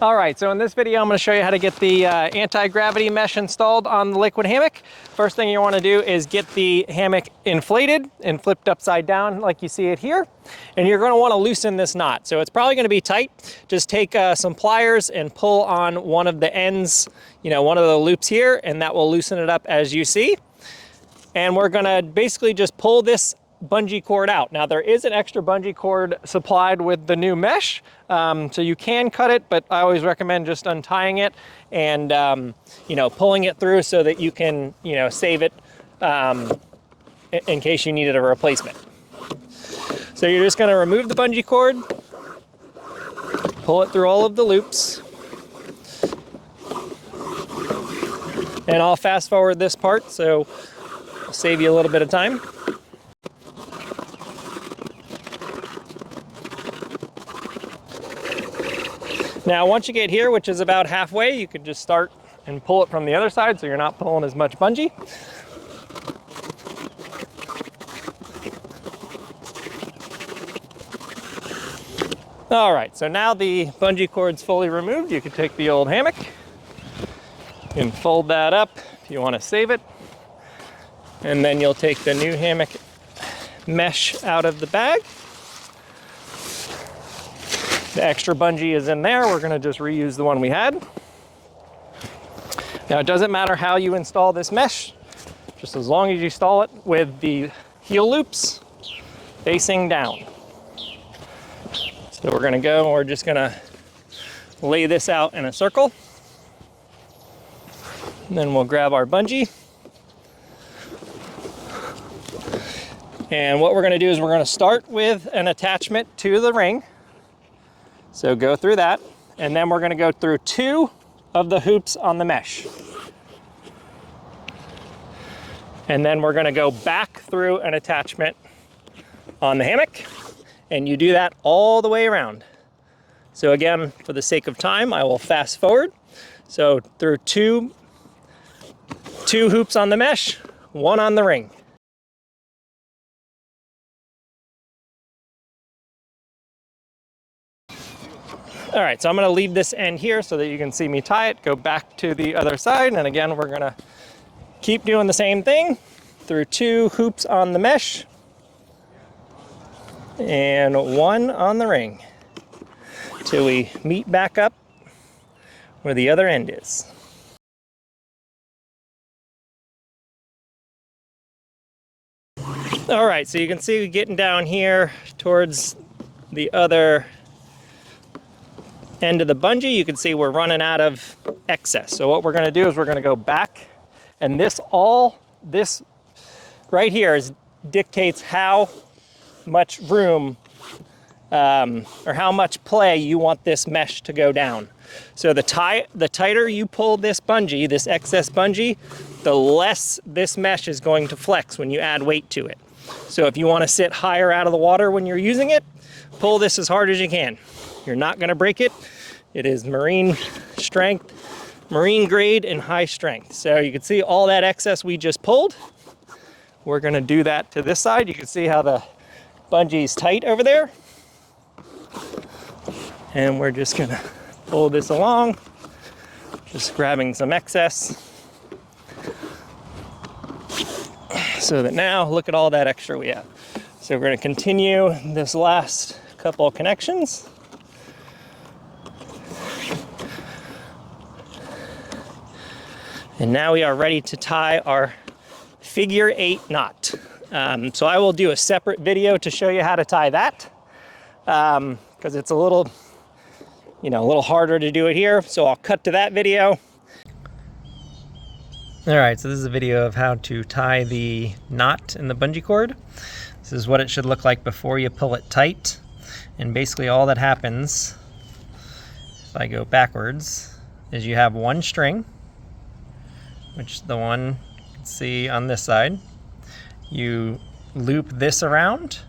All right, so in this video, I'm going to show you how to get the anti-gravity mesh installed on the Liquid Hammock. First thing you want to do is get the hammock inflated and flipped upside down like you see it here. And you're going to want to loosen this knot. So it's probably going to be tight. Just take some pliers and pull on one of the ends, one of the loops here, and that will loosen it up as you see. And we're going to basically just pull this bungee cord out. Now there is an extra bungee cord supplied with the new mesh, so you can cut it, but I always recommend just untying it and pulling it through so that you can save it in case you needed a replacement. So you're just going to remove the bungee cord, pull it through all of the loops, and I'll fast forward this part so I'll save you a little bit of time. Now, once you get here, which is about halfway, you can just start and pull it from the other side so you're not pulling as much bungee. All right, so now the bungee cord's fully removed. You can take the old hammock and fold that up if you want to save it. And then you'll take the new hammock mesh out of the bag. The extra bungee is in there. We're going to just reuse the one we had. Now, it doesn't matter how you install this mesh, just as long as you install it with the heel loops facing down. So we're going to go, and we're just going to lay this out in a circle. And then we'll grab our bungee. And what we're going to do is we're going to start with an attachment to the ring. So go through that, and then we're going to go through 2 of the hoops on the mesh. And then we're going to go back through an attachment on the hammock, and you do that all the way around. So again, for the sake of time, I will fast forward. So through two hoops on the mesh, 1 on the ring. All right, so I'm going to leave this end here so that you can see me tie it, go back to the other side, and again, we're going to keep doing the same thing through 2 hoops on the mesh and 1 on the ring till we meet back up where the other end is. All right, so you can see getting down here towards the other end of the bungee, you can see we're running out of excess. So what we're going to do is we're going to go back, and this right here dictates how much room or how much play you want this mesh to go down. So the tighter you pull this bungee, this excess bungee, the less this mesh is going to flex when you add weight to it. So if you want to sit higher out of the water when you're using it, pull this as hard as you can. You're not going to break it. It is marine strength, marine grade, and high strength. So you can see all that excess we just pulled. We're going to do that to this side. You can see how the bungee's tight over there. And we're just going to pull this along, just grabbing some excess. So that now, look at all that extra we have. So we're going to continue this last couple of connections. And now we are ready to tie our figure 8 knot. So I will do a separate video to show you how to tie that, because it's a little harder to do it here. So I'll cut to that video. All right, so this is a video of how to tie the knot in the bungee cord. This is what it should look like before you pull it tight. And basically all that happens, if I go backwards, is you have 1 string, which the one you can see on this side. You loop this around,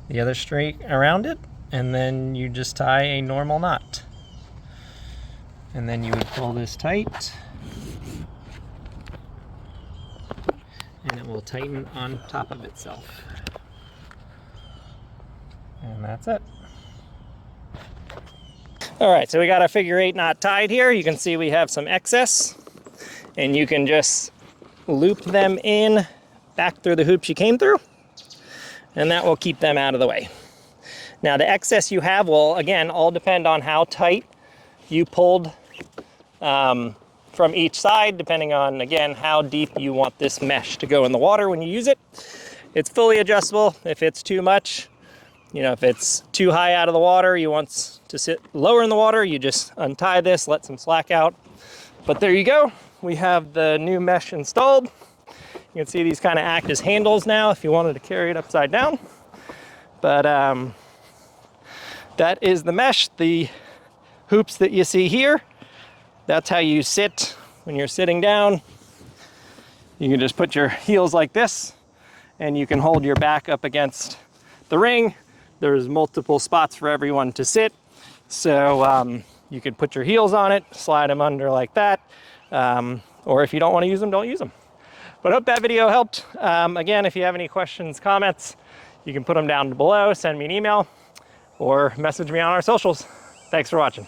the other string around it, and then you just tie a normal knot. And then you would pull this tight, and it will tighten on top of itself. And that's it. All right, so we got a figure 8 knot tied here. You can see we have some excess, and you can just loop them in back through the hoops you came through, and that will keep them out of the way. Now the excess you have will, again, all depend on how tight you pulled from each side, depending on, again, how deep you want this mesh to go in the water when you use it. It's fully adjustable. If it's too much, you know, if it's too high out of the water, you want to sit lower in the water, you just untie this, let some slack out. But there you go. We have the new mesh installed. You can see these kind of act as handles now if you wanted to carry it upside down. But that is the mesh. The hoops that you see here, that's how you sit when you're sitting down. You can just put your heels like this, and you can hold your back up against the ring. There's multiple spots for everyone to sit. So you could put your heels on it, slide them under like that. Or if you don't want to use them, don't use them. But I hope that video helped. Again, if you have any questions, comments, you can put them down below, send me an email, or message me on our socials. Thanks for watching.